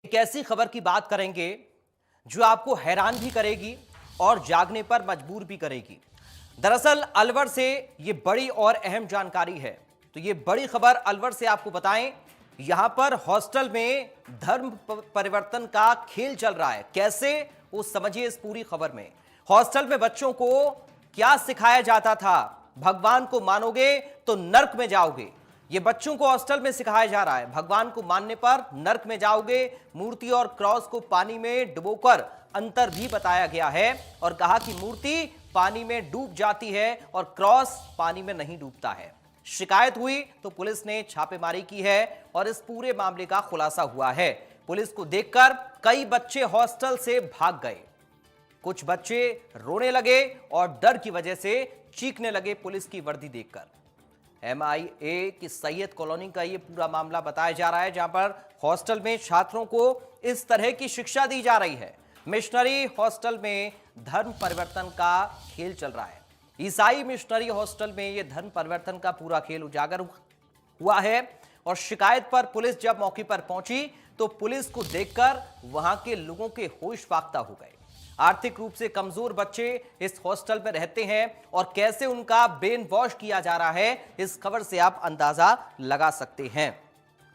एक ऐसी खबर की बात करेंगे जो आपको हैरान भी करेगी और जागने पर मजबूर भी करेगी। दरअसल अलवर से ये बड़ी और अहम जानकारी है, तो ये बड़ी खबर अलवर से आपको बताएं। यहां पर हॉस्टल में धर्म परिवर्तन का खेल चल रहा है। कैसे, वो समझिए इस पूरी खबर में। हॉस्टल में बच्चों को क्या सिखाया जाता था? भगवान को मानोगे तो नर्क में जाओगे। ये बच्चों को हॉस्टल में सिखाया जा रहा है, भगवान को मानने पर नर्क में जाओगे। मूर्ति और क्रॉस को पानी में डुबोकर अंतर भी बताया गया है और कहा कि मूर्ति पानी में डूब जाती है और क्रॉस पानी में नहीं डूबता है। शिकायत हुई तो पुलिस ने छापेमारी की है और इस पूरे मामले का खुलासा हुआ है। पुलिस को देखकर कई बच्चे हॉस्टल से भाग गए, कुछ बच्चे रोने लगे और डर की वजह से चीखने लगे पुलिस की वर्दी देखकर। MIA की सैयद कॉलोनी का यह पूरा मामला बताया जा रहा है, जहां पर हॉस्टल में छात्रों को इस तरह की शिक्षा दी जा रही है। मिशनरी हॉस्टल में धर्म परिवर्तन का खेल चल रहा है। ईसाई मिशनरी हॉस्टल में यह धर्म परिवर्तन का पूरा खेल उजागर हुआ है और शिकायत पर पुलिस जब मौके पर पहुंची तो पुलिस को देखकर वहां के लोगों के होश फाख्ता हो गए। आर्थिक रूप से कमजोर बच्चे इस हॉस्टल में रहते हैं और कैसे उनका ब्रेन वॉश किया जा रहा है, इस खबर से आप अंदाजा लगा सकते हैं।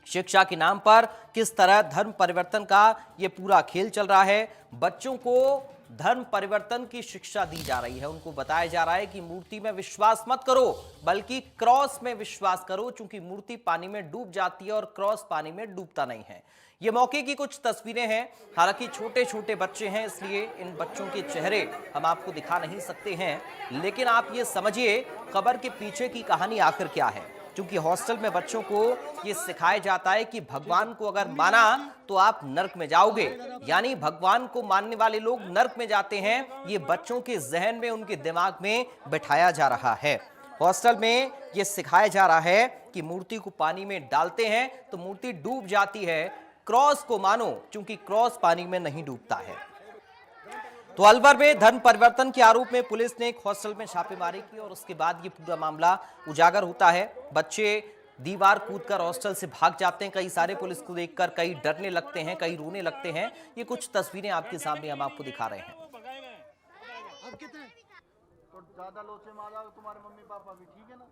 शिक्षा के नाम पर किस तरह धर्म परिवर्तन का यह पूरा खेल चल रहा है। बच्चों को धर्म परिवर्तन की शिक्षा दी जा रही है। उनको बताया जा रहा है कि मूर्ति में विश्वास मत करो, बल्कि क्रॉस में विश्वास करो, क्योंकि मूर्ति पानी में डूब जाती है और क्रॉस पानी में डूबता नहीं है। ये मौके की कुछ तस्वीरें हैं। हालांकि छोटे छोटे बच्चे हैं, इसलिए इन बच्चों के चेहरे हम आपको दिखा नहीं सकते हैं, लेकिन आप ये समझिए खबर के पीछे की कहानी आखिर क्या है। क्योंकि हॉस्टल में बच्चों को ये सिखाया जाता है कि भगवान को अगर माना तो आप नर्क में जाओगे, यानी भगवान को मानने वाले लोग नर्क में जाते हैं। ये बच्चों के जहन में, उनके दिमाग में बिठाया जा रहा है। हॉस्टल में ये सिखाया जा रहा है कि मूर्ति को पानी में डालते हैं तो मूर्ति डूब जाती है, क्रॉस को मानो, क्योंकि क्रॉस पानी में नहीं डूबता है। तो अलवर में धर्म परिवर्तन के आरोप में पुलिस ने एक हॉस्टल में छापेमारी की और उसके बाद ये पूरा मामला उजागर होता है। बच्चे दीवार कूदकर हॉस्टल से भाग जाते हैं, कई सारे पुलिस को देखकर कई डरने लगते हैं, कई रोने लगते हैं। ये कुछ तस्वीरें आपके सामने हम आपको दिखा रहे हैं। अब कितने तो ज्यादा लोचे मारा तुम्हारे मम्मी पापा भी ठीक है ना,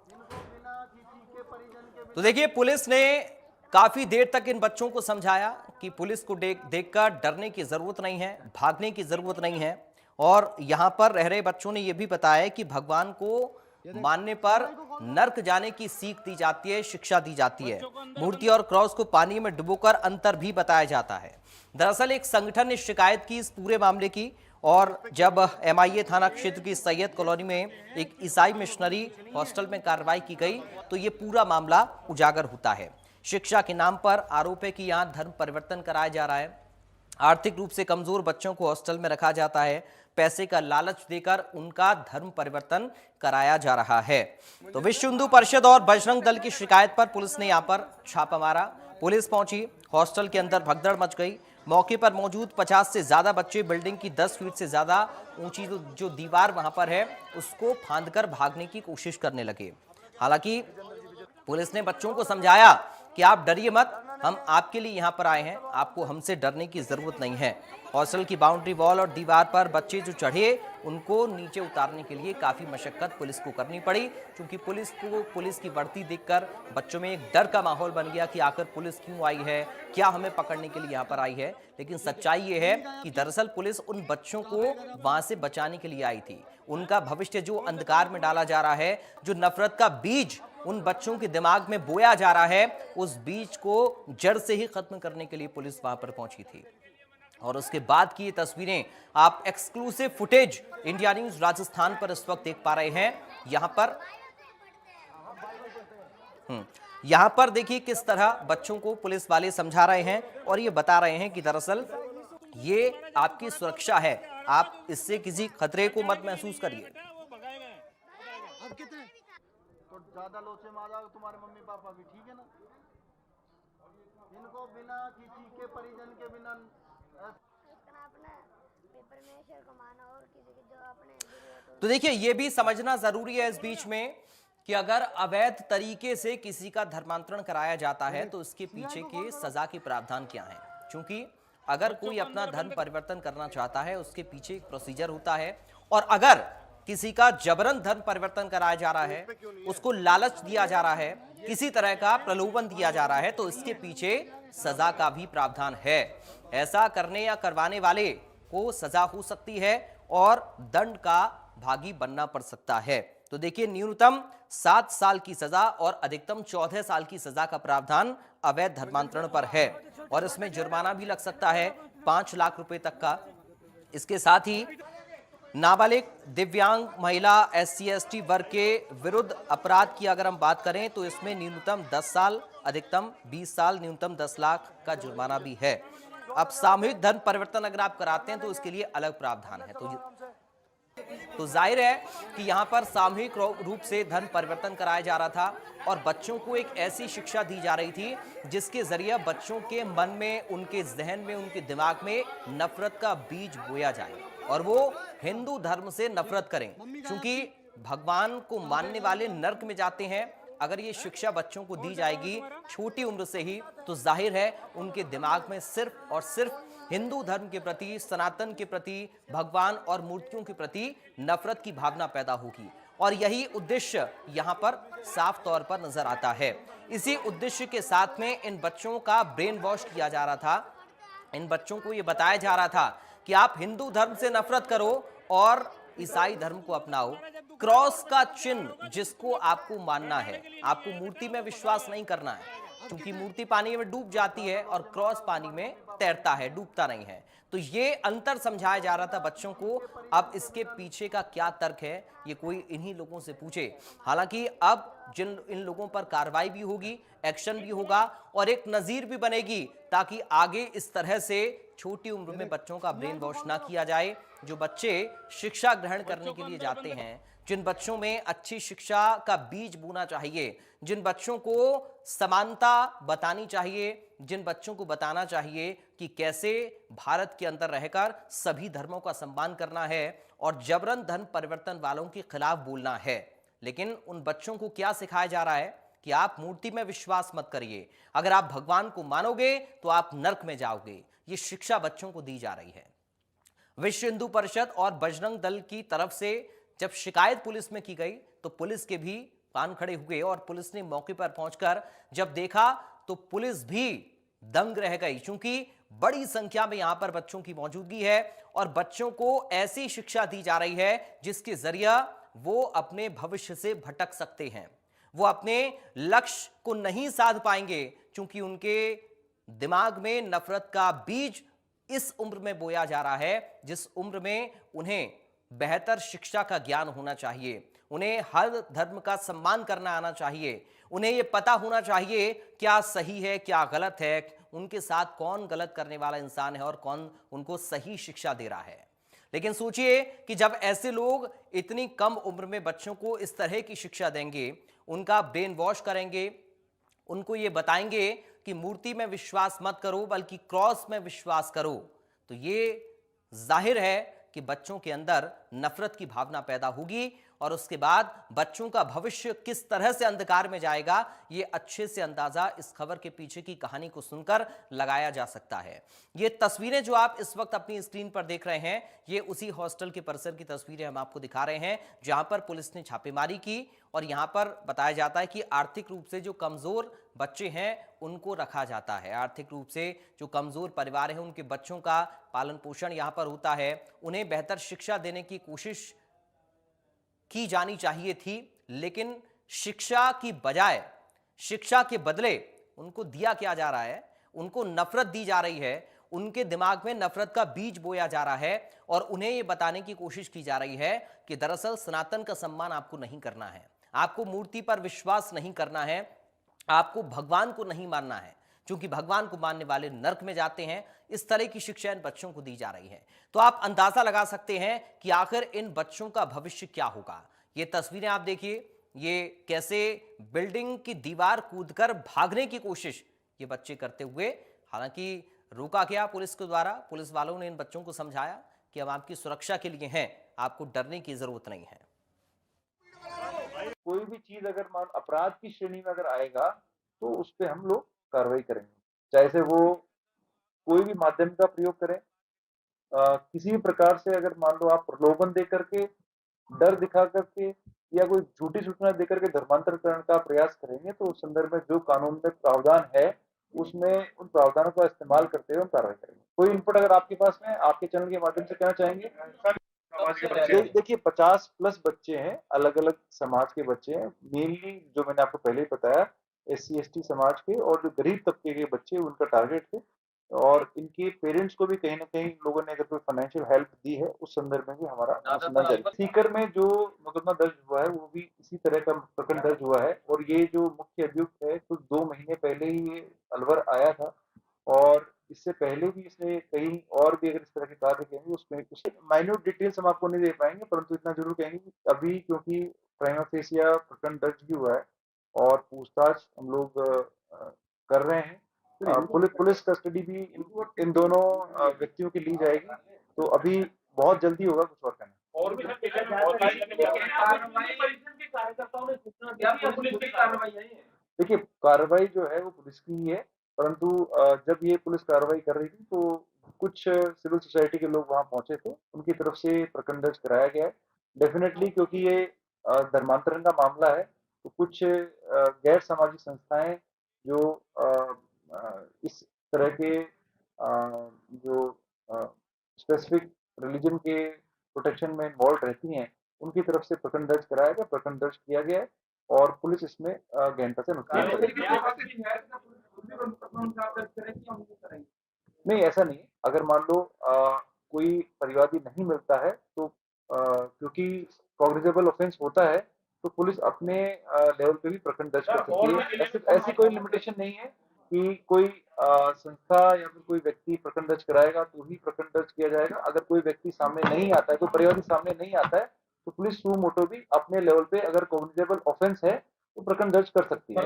इनको बिना किसी के परिजन के। तो देखिए, पुलिस ने काफी देर तक इन बच्चों को समझाया कि पुलिस को देखकर डरने की जरूरत नहीं है, भागने की जरूरत नहीं है। और यहां पर रह रहे बच्चों ने यह भी बताया कि भगवान को मानने पर नर्क जाने की सीख दी जाती है, शिक्षा दी जाती है। मूर्ति और क्रॉस को पानी में डुबोकर अंतर भी बताया जाता है। दरअसल एक संगठन ने शिकायत की इस पूरे मामले की और जब MIA थाना क्षेत्र की सैयद कॉलोनी में एक ईसाई मिशनरी हॉस्टल में कार्रवाई की गई तो ये पूरा मामला उजागर होता है। शिक्षा के नाम पर आरोप है कि यहां धर्म परिवर्तन कराया जा रहा है। आर्थिक रूप से कमजोर बच्चों को हॉस्टल में रखा जाता है, पैसे का लालच देकर उनका धर्म परिवर्तन कराया जा रहा है। तो विश्व हिंदू परिषद और बजरंग दल की शिकायत पर पुलिस ने यहां पर छापा मारा। पुलिस पहुंची, हॉस्टल के अंदर भगदड़ मच गई। मौके पर मौजूद 50 से ज्यादा बच्चे बिल्डिंग की 10 फीट से ज्यादा ऊंची जो दीवार वहां पर है उसको फांदकर भागने की कोशिश करने लगे। हालांकि पुलिस ने बच्चों को समझाया कि आप डरिए मत, हम आपके लिए यहां पर आए हैं, आपको हमसे डरने की जरूरत नहीं है। हॉस्टल की बाउंड्री वॉल और दीवार पर बच्चे जो चढ़े उनको नीचे उतारने के लिए काफी मशक्कत पुलिस को करनी पड़ी, क्योंकि पुलिस की वर्दी देखकर बच्चों में एक डर का माहौल बन गया कि आखिर पुलिस क्यों आई है, क्या हमें पकड़ने के लिए यहाँ पर आई है। लेकिन सच्चाई ये है कि दरअसल पुलिस उन बच्चों को वहां से बचाने के लिए आई थी। उनका भविष्य जो अंधकार में डाला जा रहा है, जो नफरत का बीज उन बच्चों के दिमाग में बोया जा रहा है, उस बीज को जड़ से ही खत्म करने के लिए पुलिस वहां पर पहुंची थी। और उसके बाद की ये तस्वीरें आप exclusive footage India news Rajasthan पर इस वक्त देख पा रहे हैं। यहां पर देखिए किस तरह बच्चों को पुलिस वाले समझा रहे हैं और ये बता रहे हैं कि दरअसल ये आपकी सुरक्षा है, आप इससे किसी खतरे को मत महसूस करिए। अब कितने तो ज्यादा लोचे मारा तुम्हारे मम्मी पापा भी ठीक है ना, इनको बिना किसी के परिजन के बिना तो देखिए, ये भी समझना जरूरी है इस बीच में कि अगर अवैध तरीके से किसी का धर्मांतरण कराया जाता है तो इसके पीछे के सजा के प्रावधान क्या हैं। क्योंकि अगर कोई अपना धर्म परिवर्तन करना चाहता है उसके पीछे एक प्रोसीजर होता है, और अगर किसी का जबरन धर्म परिवर्तन कराया जा रहा है, उसको लालच दिया जा रहा है, किसी तरह का प्रलोभन दिया जा रहा है, तो इसके पीछे सजा का भी प्रावधान है। ऐसा करने या करवाने वाले को सजा हो सकती है और दंड का भागी बनना पड़ सकता है। तो देखिए, न्यूनतम 7 साल की सजा और अधिकतम 14 साल की सजा का प्रावधान अवैध धर्मांतरण पर है, और इसमें जुर्माना भी लग सकता है 5 लाख रुपए तक का। इसके साथ ही नाबालिग, दिव्यांग, महिला, SC ST वर्ग के विरुद्ध अपराध की अगर हम बात करें तो इसमें न्यूनतम 10 साल, अधिकतम 20 साल, न्यूनतम 10 लाख का जुर्माना भी है। अब सामूहिक धर्म परिवर्तन अगर आप कराते हैं तो इसके लिए अलग प्रावधान है। तो जाहिर है कि यहां पर सामूहिक रूप से धर्म परिवर्तन कराया जा रहा था, और बच्चों को एक ऐसी शिक्षा दी जा रही थी जिसके जरिए बच्चों के मन में, उनके जहन में, उनके दिमाग में नफरत का बीज बोया जाए और वो हिंदू धर्म से नफरत करें, क्योंकि भगवान को मानने वाले नर्क में जाते हैं। अगर ये शिक्षा बच्चों को दी जाएगी छोटी उम्र से ही, तो जाहिर है उनके दिमाग में सिर्फ और सिर्फ हिंदू धर्म के प्रति, सनातन के प्रति, भगवान और मूर्तियों के प्रति नफरत की भावना पैदा होगी, और यही उद्देश्य यहां पर साफ तौर पर नजर आता है। इसी उद्देश्य के साथ में इन बच्चों का ब्रेन वॉश किया जा रहा था। इन बच्चों को यह बताया जा रहा था कि आप हिंदू धर्म से नफरत करो और ईसाई धर्म को अपनाओ। क्रॉस का चिन्ह जिसको आपको मानना है, आपको मूर्ति में विश्वास नहीं करना है, क्योंकि मूर्ति पानी में डूब जाती है और क्रॉस पानी में तैरता है, डूबता नहीं है। तो ये अंतर समझाया जा रहा था बच्चों को। अब इसके पीछे का क्या तर्क है, ये कोई इन्हीं लोगों से पूछे। हालांकि अब इन लोगों पर कार्रवाई भी होगी, एक्शन भी होगा, और एक नजीर भी बनेगी, ताकि आगे इस तरह से छोटी उम्र में बच्चों का ब्रेन वॉश ना किया जाए। जो बच्चे शिक्षा ग्रहण करने के लिए जाते हैं, जिन बच्चों में अच्छी शिक्षा का बीज बोना चाहिए, जिन बच्चों को समानता बतानी चाहिए, जिन बच्चों को बताना चाहिए कि कैसे भारत के अंदर रहकर सभी धर्मों का सम्मान करना है और जबरन धर्म परिवर्तन वालों के खिलाफ बोलना है, लेकिन उन बच्चों को क्या सिखाया जा रहा है कि आप मूर्ति में विश्वास मत करिए, अगर आप भगवान को मानोगे तो आप नर्क में जाओगे। ये शिक्षा बच्चों को दी जा रही है। विश्व हिंदू परिषद और बजरंग दल की तरफ से जब शिकायत पुलिस में की गई तो पुलिस के भी कान खड़े हुए, और पुलिस ने मौके पर पहुंचकर जब देखा तो पुलिस भी दंग रह गई, क्योंकि बड़ी संख्या में यहां पर बच्चों की मौजूदगी है और बच्चों को ऐसी शिक्षा दी जा रही है जिसके जरिए वो अपने भविष्य से भटक सकते हैं, वो अपने लक्ष्य को नहीं साध पाएंगे, क्योंकि उनके दिमाग में नफरत का बीज इस उम्र में बोया जा रहा है जिस उम्र में उन्हें बेहतर शिक्षा का ज्ञान होना चाहिए, उन्हें हर धर्म का सम्मान करना आना चाहिए, उन्हें यह पता होना चाहिए क्या सही है क्या गलत है, उनके साथ कौन गलत करने वाला इंसान है और कौन उनको सही शिक्षा दे रहा है। लेकिन सोचिए कि जब ऐसे लोग इतनी कम उम्र में बच्चों को इस तरह की शिक्षा देंगे, उनका ब्रेन वॉश करेंगे, उनको ये बताएंगे कि मूर्ति में विश्वास मत करो बल्कि क्रॉस में विश्वास करो, तो ये जाहिर है कि बच्चों के अंदर नफरत की भावना पैदा होगी, और उसके बाद बच्चों का भविष्य किस तरह से अंधकार में जाएगा, ये अच्छे से अंदाजा इस खबर के पीछे की कहानी को सुनकर लगाया जा सकता है। ये तस्वीरें जो आप इस वक्त अपनी स्क्रीन पर देख रहे हैं, ये उसी हॉस्टल के परिसर की तस्वीरें हम आपको दिखा रहे हैं जहां पर पुलिस ने छापेमारी की, और यहां पर बताया जाता है कि आर्थिक रूप से जो कमजोर बच्चे हैं उनको रखा जाता है। आर्थिक रूप से जो कमजोर परिवार हैं उनके बच्चों का पालन पोषण यहां पर होता है, उन्हें बेहतर शिक्षा देने की कोशिश की जानी चाहिए थी, लेकिन शिक्षा की बजाय, शिक्षा के बदले उनको दिया क्या जा रहा है, उनको नफरत दी जा रही है, उनके दिमाग में नफरत का बीज बोया जा रहा है, और उन्हें यह बताने की कोशिश की जा रही है कि दरअसल सनातन का सम्मान आपको नहीं करना है, आपको मूर्ति पर विश्वास नहीं करना है, आपको भगवान को नहीं मानना है, क्योंकि भगवान को मानने वाले नर्क में जाते हैं। इस तरह की शिक्षा इन बच्चों को दी जा रही है। तो आप अंदाजा लगा सकते हैं कि आखिर इन बच्चों का भविष्य क्या होगा। ये तस्वीरें आप देखिए, ये कैसे बिल्डिंग की दीवार कूदकर भागने की कोशिश ये बच्चे करते हुए, हालांकि रोका गया पुलिस के द्वारा। पुलिस वालों ने इन बच्चों को समझाया कि हम आपकी सुरक्षा के लिए हैं, आपको डरने की जरूरत नहीं है। कोई भी चीज अगर मान अपराध की श्रेणी में अगर आएगा तो उस पे हम लोग कार्रवाई करेंगे, चाहे से वो कोई भी माध्यम का प्रयोग करें। किसी भी प्रकार से अगर मान लो आप प्रलोभन दे करके, डर दिखा करके या कोई झूठी सूचना दे करके धर्मांतरण का प्रयास करेंगे तो उस संदर्भ में जो कानून में प्रावधान है उसमें उन प्रावधानों का इस्तेमाल करते हुए हम कार्रवाई करेंगे। कोई इनपुट अगर आपके पास में आपके चैनल के माध्यम से कहना चाहेंगे? देखिए 50+ बच्चे हैं, अलग अलग समाज के बच्चे हैं, मेनली जो मैंने आपको पहले ही बताया SC ST समाज के और जो गरीब तबके के बच्चे उनका टारगेट थे और इनके पेरेंट्स को भी कहीं ना कहीं लोगों ने अगर कोई फाइनेंशियल हेल्प दी है उस संदर्भ में भी हमारा अनुसंधान जारी है। सीकर में जो मुकदमा दर्ज हुआ है वो भी इसी तरह का प्रकरण दर्ज हुआ है और ये जो मुख्य अभियुक्त है कुछ 2 महीने पहले ही ये अलवर आया था और इससे पहले भी इसने कहीं और भी अगर इस तरह के कार्य किए हैं उसमें उसके माइन्यूट डिटेल्स हम आपको नहीं दे पाएंगे, परंतु इतना जरूर कहेंगे कि अभी क्योंकि प्राइमा फेसिया प्रकरण दर्ज भी हुआ है और पूछताछ हम लोग कर रहे हैं, पुलिस कस्टडी भी इन दोनों व्यक्तियों की ली जाएगी, तो अभी बहुत जल्दी होगा कुछ और कहना। और भी देखिए कार्रवाई जो है वो पुलिस की ही है, परंतु जब ये पुलिस कार्रवाई कर रही थी तो कुछ सिविल सोसाइटी के लोग वहां पहुंचे थे, उनकी तरफ से प्रकरण दर्ज कराया गया है। डेफिनेटली क्योंकि ये धर्मांतरण का मामला है तो कुछ गैर सामाजिक संस्थाएं जो इस तरह के जो स्पेसिफिक रिलीजन के प्रोटेक्शन में इन्वॉल्व रहती हैं उनकी तरफ से प्रकरण दर्ज कराया गया, प्रकरण दर्ज किया गया है और पुलिस इसमें गहनता से नहीं, ऐसा नहीं। अगर मान लो कोई परिवादी नहीं मिलता है तो क्योंकि कॉग्निजेबल ऑफेंस होता है तो पुलिस अपने लेवल पे भी प्रकरण दर्ज कर सकती है। ऐसी कोई लिमिटेशन नहीं है कि कोई संस्था या फिर कोई व्यक्ति प्रकरण दर्ज कराएगा तो ही प्रकरण दर्ज किया जाएगा। अगर कोई व्यक्ति सामने नहीं आता है, कोई परिवादी सामने नहीं आता है तो पुलिस सू मोटो भी अपने लेवल पे अगर कॉग्निजेबल ऑफेंस है तो प्रकरण दर्ज कर सकती है।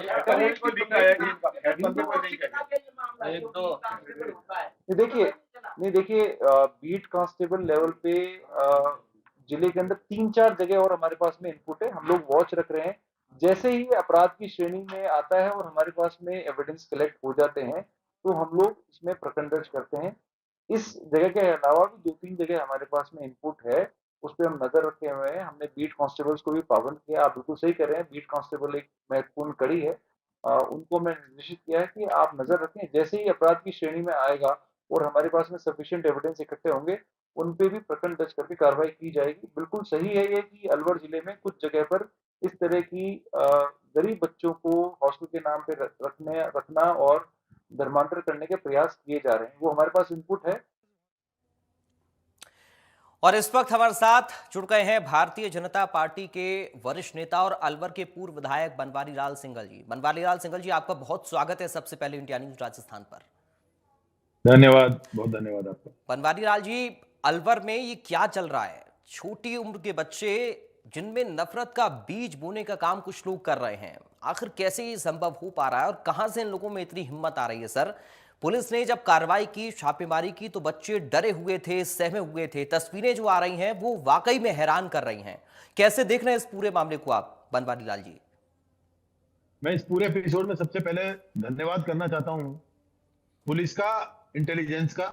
देखिए बीट कांस्टेबल लेवल पे जिले के अंदर 3-4 जगह और हमारे पास में इनपुट है, हम लोग वॉच रख रहे हैं। जैसे ही अपराध की श्रेणी में आता है और हमारे पास में एविडेंस कलेक्ट हो जाते हैं तो हम लोग इसमें प्रकरण दर्ज करते हैं। इस जगह के अलावा भी 2-3 जगह हमारे पास में इनपुट है, उस पर हम नजर रखे हुए हैं। हमने बीट कांस्टेबल्स को भी पाबंद किया। आप बिल्कुल सही कह रहे हैं, बीट कांस्टेबल एक महत्वपूर्ण कड़ी है। उनको मैं निश्चित किया है कि आप नजर रखें, जैसे ही अपराध की श्रेणी में आएगा और हमारे पास में सफिशिएंट एविडेंस इकट्ठे होंगे उन पे भी प्रकरण दर्ज करके कार्रवाई की जाएगी। बिल्कुल सही है ये कि अलवर जिले में कुछ जगह पर इस तरह की गरीब बच्चों को हॉस्टल के नाम पे रखना और धर्मांतर करने के प्रयास किए जा रहे हैं, वो हमारे पास इनपुट है। और इस वक्त हमारे साथ जुड़ गए हैं भारतीय जनता पार्टी के वरिष्ठ नेता और अलवर के पूर्व विधायक बनवारी लाल सिंघल जी। बनवारी लाल सिंघल जी, आपका बहुत स्वागत है सबसे पहले इंडिया न्यूज राजस्थान पर। धन्यवाद, बहुत धन्यवाद आपका। बनवारी लाल जी, अलवर में ये क्या चल रहा है? छोटी उम्र के बच्चे जिनमें नफरत का बीज बोने का काम कुछ लोग कर रहे हैं, आखिर कैसे ये संभव हो पा रहा है और कहां से इन लोगों में इतनी हिम्मत आ रही है? सर, पुलिस ने जब कार्रवाई की, छापेमारी की तो बच्चे डरे हुए थे, सहमे हुए थे। तस्वीरें जो आ रही हैं वो वाकई में हैरान कर रही हैं। कैसे देख रहे हैं इस पूरे मामले को आप, बनवारी लाल जी? मैं इस पूरे एपिसोड में सबसे पहले धन्यवाद करना चाहता हूं पुलिस का, इंटेलिजेंस का।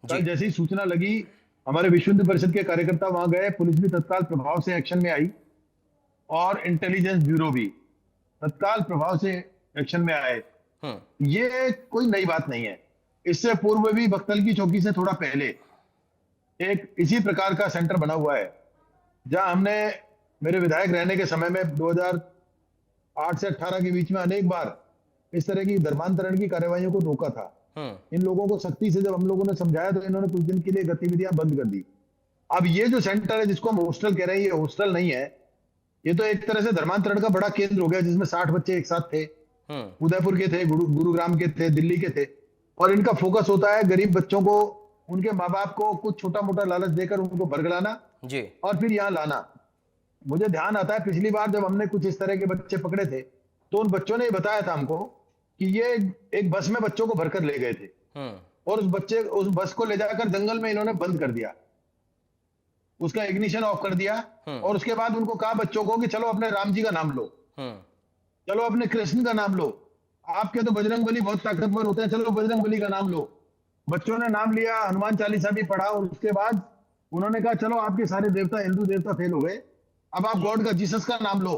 कल जैसी सूचना लगी हमारे विश्व हिंदू परिषद के कार्यकर्ता वहां गए, पुलिस भी तत्काल प्रभाव से एक्शन में आई और इंटेलिजेंस ब्यूरो भी तत्काल प्रभाव से एक्शन में आए। ये कोई नई बात नहीं है। इससे पूर्व भी बख्तल की चौकी से थोड़ा पहले एक इसी प्रकार का सेंटर बना हुआ है जहां हमने मेरे विधायक रहने के समय में 2008 से 18 के बीच में अनेक बार इस तरह की धर्मांतरण की कार्यवाहियों को रोका था। इन लोगों को सख्ती से जब हम लोगों ने समझाया तो इन्होंने कुछ दिन के लिए गतिविधियां बंद कर दी। अब ये जो सेंटर है जिसको हम हॉस्टल कह रहे हैं, ये हॉस्टल नहीं है, ये तो एक तरह से धर्मांतरण का बड़ा केंद्र हो गया जिसमें 60 बच्चे एक साथ थे। उदयपुर के थे, गुरुग्राम के थे, दिल्ली के थे, और इनका फोकस होता है गरीब बच्चों को, उनके माँ बाप को कुछ छोटा मोटा लालच देकर उनको बरगलाना और फिर यहाँ लाना। मुझे ध्यान आता है पिछली बार जब हमने कुछ इस तरह के बच्चे पकड़े थे तो उन बच्चों ने बताया था हमको कि ये एक बस में बच्चों को भरकर ले गए थे और उस बस को ले जाकर जंगल में इन्होंने बंद कर दिया। उसका इग्निशन ऑफ कर दिया और उसके बाद उनको कहा बच्चों को कि चलो अपने राम जी का नाम लो, चलो अपने कृष्ण का नाम लो, आपके तो बजरंग बली बहुत ताकतवर होते हैं, चलो बजरंग बली का नाम लो। बच्चों ने नाम लिया, हनुमान चालीसा भी पढ़ा और उसके बाद उन्होंने कहा चलो आपके सारे देवता हिंदू देवता फेल हो गए, अब आप गॉड का जीसस का नाम लो।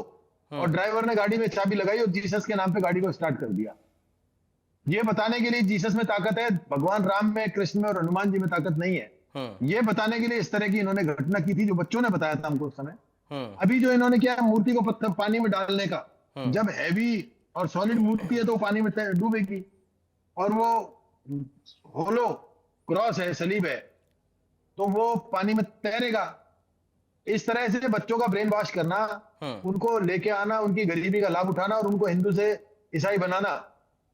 और ड्राइवर ने गाड़ी में चाबी लगाई और जीसस के नाम पे गाड़ी को स्टार्ट कर दिया। ये बताने के लिए जीसस में ताकत है, भगवान राम में, कृष्ण में और हनुमान जी में ताकत नहीं है। ये बताने के लिए इस तरह की इन्होंने घटना की थी जो बच्चों ने बताया था हमको उस समय। अभी जो इन्होंने किया मूर्ति को पत्थर पानी में डालने का, जब हैवी और सॉलिड मूर्ति है तो पानी में डूबेगी, और वो होलो क्रॉस है, सलीब है, तो वो पानी में तैरेगा। इस तरह से बच्चों का ब्रेन वॉश करना, उनको लेके आना, उनकी गरीबी का लाभ उठाना और उनको हिंदू से ईसाई बनाना।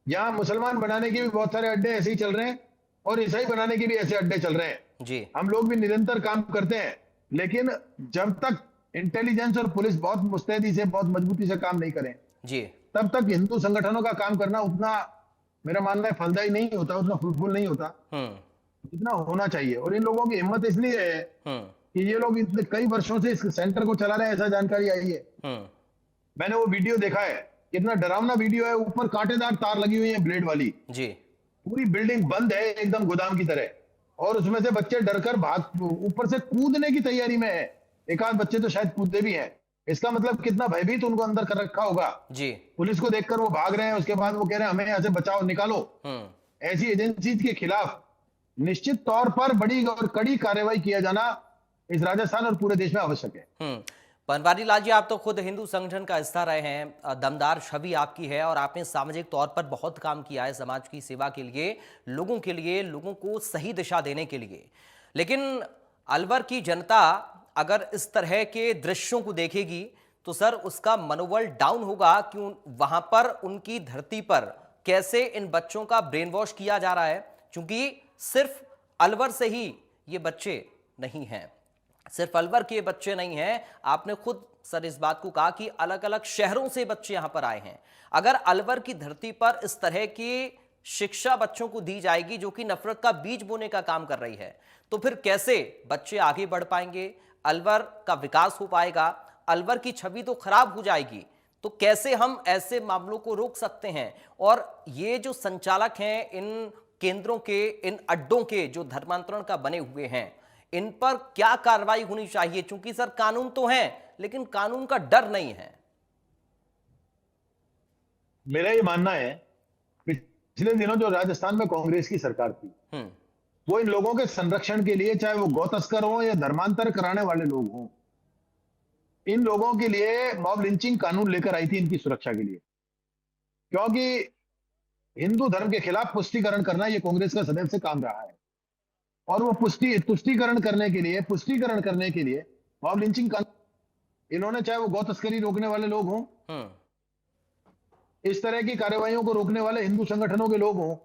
यहाँ मुसलमान बनाने के भी बहुत सारे अड्डे ऐसे ही चल रहे हैं और ईसाई बनाने के भी ऐसे अड्डे चल रहे हैं जी। हम लोग भी निरंतर काम करते हैं, लेकिन जब तक इंटेलिजेंस और पुलिस बहुत मुस्तैदी से, बहुत मजबूती से काम नहीं करें जी, तब तक हिंदू संगठनों का काम करना उतना, मेरा मानना है, फलदायी नहीं होता, उतना फ्रूटफुल नहीं होता जितना होना चाहिए। और इन लोगों की हिम्मत इसलिए है कि ये लोग इतने कई वर्षों से इस सेंटर को चला रहे हैं, ऐसा जानकारी आई है। मैंने वो वीडियो देखा है, कितना डरावना वीडियो है, ऊपर कांटेदार तार लगी हुई है ब्लेड वाली जी, पूरी बिल्डिंग बंद है एकदम गोदाम की तरह, और उसमें से बच्चे डरकर भाग, ऊपर से कूदने की तैयारी में है। एक आध बच्चे तो शायद कूदे भी हैं। इसका मतलब कितना भयभीत उनको अंदर कर रखा होगा जी। पुलिस को देखकर वो भाग रहे हैं, उसके बाद वो कह रहे हैं हमें यहाँ से बचाओ, निकालो। ऐसी एजेंसी के खिलाफ निश्चित तौर पर बड़ी और कड़ी कार्रवाई किया जाना इस राजस्थान और पूरे देश में आवश्यक है। बनवारी लाल जी, आप तो खुद हिंदू संगठन का हिस्सा रहे हैं, दमदार छवि आपकी है और आपने सामाजिक तौर पर बहुत काम किया है समाज की सेवा के लिए, लोगों को सही दिशा देने के लिए। लेकिन अलवर की जनता अगर इस तरह के दृश्यों को देखेगी तो सर उसका मनोबल डाउन होगा कि वहां पर उनकी धरती पर कैसे इन बच्चों का ब्रेन वॉश किया जा रहा है। क्योंकि सिर्फ अलवर से ही ये बच्चे नहीं हैं, सिर्फ अलवर के बच्चे नहीं हैं, आपने खुद सर इस बात को कहा कि अलग अलग शहरों से बच्चे यहां पर आए हैं। अगर अलवर की धरती पर इस तरह की शिक्षा बच्चों को दी जाएगी जो कि नफरत का बीज बोने का काम कर रही है, तो फिर कैसे बच्चे आगे बढ़ पाएंगे, अलवर का विकास हो पाएगा, अलवर की छवि तो खराब हो जाएगी। तो कैसे हम ऐसे मामलों को रोक सकते हैं? और ये जो संचालक हैं इन केंद्रों के, इन अड्डों के जो धर्मांतरण का बने हुए हैं, इन पर क्या कार्रवाई होनी चाहिए? क्योंकि सर कानून तो है लेकिन कानून का डर नहीं है। मेरा ये मानना है, पिछले दिनों जो राजस्थान में कांग्रेस की सरकार थी, वो इन लोगों के संरक्षण के लिए, चाहे वो गौ तस्कर हो या धर्मांतर कराने वाले लोग हों, इन लोगों के लिए मॉब लिंचिंग कानून लेकर आई थी इनकी सुरक्षा के लिए। क्योंकि हिंदू धर्म के खिलाफ पुष्टिकरण करना ये कांग्रेस का सदैव से काम रहा है, और वो पुष्टिकरण करने के लिए मॉब लिंचिंग कानून इन्होंने, चाहे वो गौ तस्करी रोकने वाले लोग हों, इस तरह की कार्रवाइयों को रोकने वाले हिंदू संगठनों के लोग हों,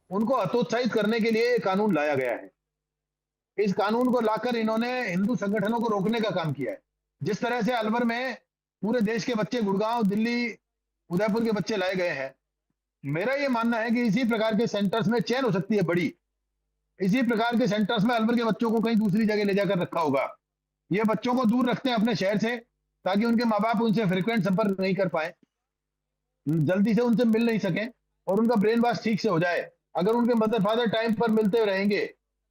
उनको हतोत्साहित करने के लिए कानून लाया गया है। इस कानून को लाकर इन्होंने हिंदू संगठनों को रोकने का काम किया है। जिस तरह से अलवर में पूरे देश के बच्चे, गुड़गांव, दिल्ली, उदयपुर के बच्चे लाए गए हैं, मेरा यह मानना है कि इसी प्रकार के सेंटर्स में चेन हो सकती है बड़ी। इसी प्रकार के सेंटर्स में अलवर के बच्चों को कहीं दूसरी जगह ले जाकर रखा होगा। ये बच्चों को दूर रखते हैं अपने शहर से, ताकि उनके माँ बाप उनसे फ्रिक्वेंट संपर्क नहीं कर पाए, जल्दी से उनसे मिल नहीं सके और उनका ब्रेन वॉश ठीक से हो जाए। अगर उनके मदर फादर टाइम पर मिलते रहेंगे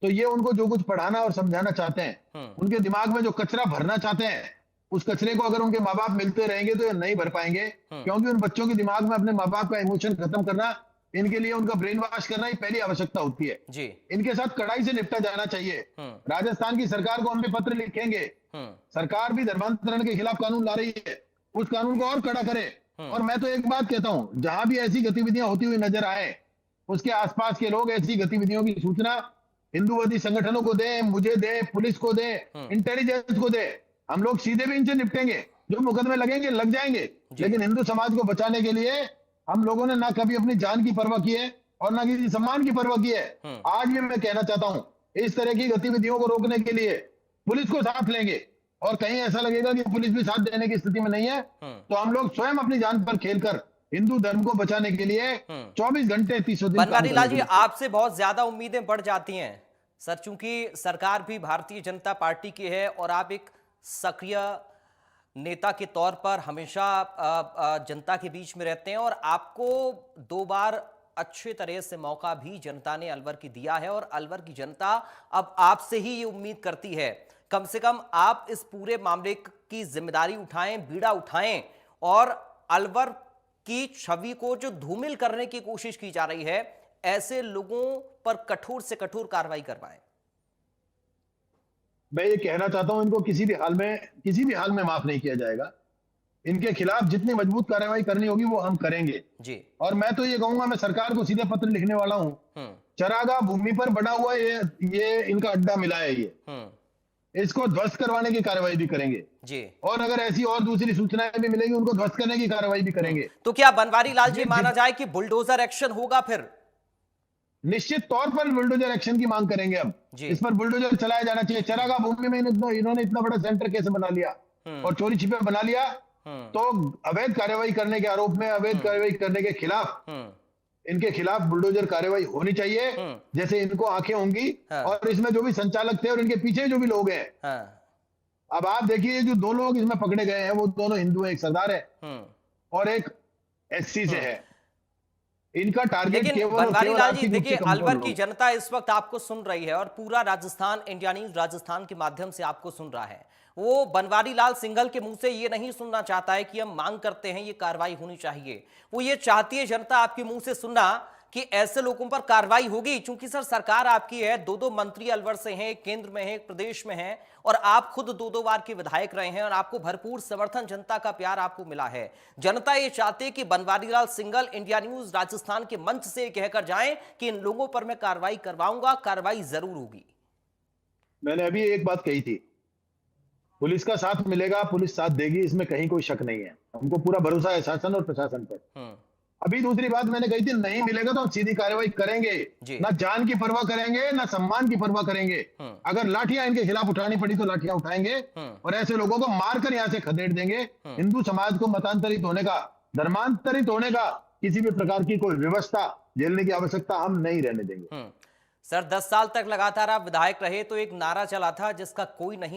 तो ये उनको जो कुछ पढ़ाना और समझाना चाहते हैं, उनके दिमाग में जो कचरा भरना चाहते हैं, उस कचरे को अगर उनके माँ बाप मिलते रहेंगे तो ये नहीं भर पाएंगे। क्योंकि उन बच्चों के दिमाग में अपने माँ बाप का इमोशन खत्म करना, इनके लिए उनका ब्रेन वॉश करना ही पहली आवश्यकता होती है जी। इनके साथ कड़ाई से निपटा जाना चाहिए। राजस्थान की सरकार को हम भी पत्र लिखेंगे, सरकार भी धर्मांतरण के खिलाफ कानून ला रही है, उस कानून को और कड़ा करे। और मैं तो एक बात कहता हूं, जहां भी ऐसी गतिविधियां होती हुई नजर आए, उसके आसपास के लोग ऐसी गतिविधियों की सूचना हिंदूवादी संगठनों को दें, मुझे दें, पुलिस को दें, इंटेलिजेंस को दें। हम लोग सीधे भी इनसे निपटेंगे, जो मुकदमे लगेंगे लग जाएंगे, लेकिन हिंदू समाज को बचाने के लिए हम लोगों ने ना कभी अपनी जान की परवाह की है और ना किसी सम्मान की परवाह की है। आज भी मैं कहना चाहता हूं, इस तरह की गतिविधियों को रोकने के लिए पुलिस को साथ लेंगे, और कहीं ऐसा लगेगा कि पुलिस भी साथ देने की स्थिति में नहीं है, तो हम लोग स्वयं अपनी जान पर खेलकर हिंदू धर्म को बचाने के लिए 24 घंटे 300 दिन। बनवारी लाल जी, आपसे बहुत ज्यादा उम्मीदें बढ़ जाती हैं, सर, चूंकि सरकार भी भारतीय जनता पार्टी की है और आप एक सक्रिय नेता के तौर पर हमेशा जनता के बीच में रहते हैं और आपको 2 बार अच्छे तरह से मौका भी जनता ने अलवर की दिया है और अलवर की जनता अब आपसे ही ये उम्मीद करती है कम से कम आप इस पूरे मामले की जिम्मेदारी उठाएं, बीड़ा उठाएं और अलवर की छवि को जो धूमिल करने की कोशिश की जा रही है, ऐसे लोगों पर कठोर से कठोर कार्रवाई करवाएं। मैं ये कहना चाहता हूं, इनको किसी भी हाल में माफ नहीं किया जाएगा। इनके खिलाफ जितनी मजबूत कार्रवाई करनी होगी वो हम करेंगे जी। और मैं तो ये कहूंगा, मैं सरकार को सीधे पत्र लिखने वाला हूं। चरागाह भूमि पर बना हुआ ये इनका अड्डा मिला है, ये इसको ध्वस्त करवाने की कार्रवाई भी करेंगे जी। और अगर ऐसी और दूसरी सूचनाएं भी मिलेगी उनको ध्वस्त करने की कार्रवाई भी करेंगे। तो क्या बनवारी लाल जी माना जाए कि बुलडोजर एक्शन होगा? फिर निश्चित तौर पर बुलडोजर एक्शन की मांग करेंगे। अब इस पर बुलडोजर चलाया जाना चाहिए। चरागाह भूमि में इन्होंने इतना बड़ा सेंटर कैसे बना लिया और चोरी छिपे बना लिया, तो अवैध कार्रवाई करने के आरोप में, अवैध कार्रवाई करने के खिलाफ इनके खिलाफ बुलडोजर कार्रवाई होनी चाहिए, जैसे इनको आंखें होंगी। और इसमें जो भी संचालक थे और इनके पीछे जो भी लोग हैं, अब आप देखिए जो 2 लोग इसमें पकड़े गए हैं वो दोनों हिंदू हैं, एक सरदार है और एक एससी से है। इनका टारगेट केवल बनवारी लाल जी, देखिए अलवर की जनता इस वक्त आपको सुन रही है और पूरा राजस्थान, इंडिया न्यूज राजस्थान के माध्यम से आपको सुन रहा है। वो बनवारी लाल सिंघल के मुंह से ये नहीं सुनना चाहता है कि हम मांग करते हैं ये कार्रवाई होनी चाहिए। वो ये चाहती है जनता आपके मुंह से सुनना कि ऐसे लोगों पर कार्रवाई होगी। चूंकि सर सरकार आपकी है, 2 मंत्री अलवर से हैं, एक केंद्र में है, एक प्रदेश में है और आप खुद 2 बार के विधायक रहे हैं और आपको भरपूर समर्थन, जनता का प्यार आपको मिला है। जनता ये चाहती है कि बनवारी लाल सिंघल इंडिया न्यूज राजस्थान के मंच से कहकर जाएं कि इन लोगों पर मैं कार्रवाई करवाऊंगा, कार्रवाई जरूर होगी। मैंने अभी एक बात कही थी, पुलिस का साथ मिलेगा, पुलिस साथ देगी, इसमें कहीं कोई शक नहीं है। हमको पूरा भरोसा है शासन और प्रशासन पर। अभी दूसरी बात मैंने कही थी, नहीं मिलेगा तो हम सीधी कार्रवाई करेंगे, ना जान की परवाह करेंगे ना सम्मान की परवाह करेंगे। अगर लाठियां इनके खिलाफ उठानी पड़ी तो लाठियां उठाएंगे और ऐसे लोगों को मारकर यहां से खदेड़ देंगे। हिंदू समाज को मतांतरित होने का, धर्मांतरित होने का किसी भी प्रकार की कोई व्यवस्था झेलने की आवश्यकता हम नहीं रहने देंगे। सर 10 साल तक लगातार आप विधायक रहे तो एक नारा चला था जिसका कोई नहीं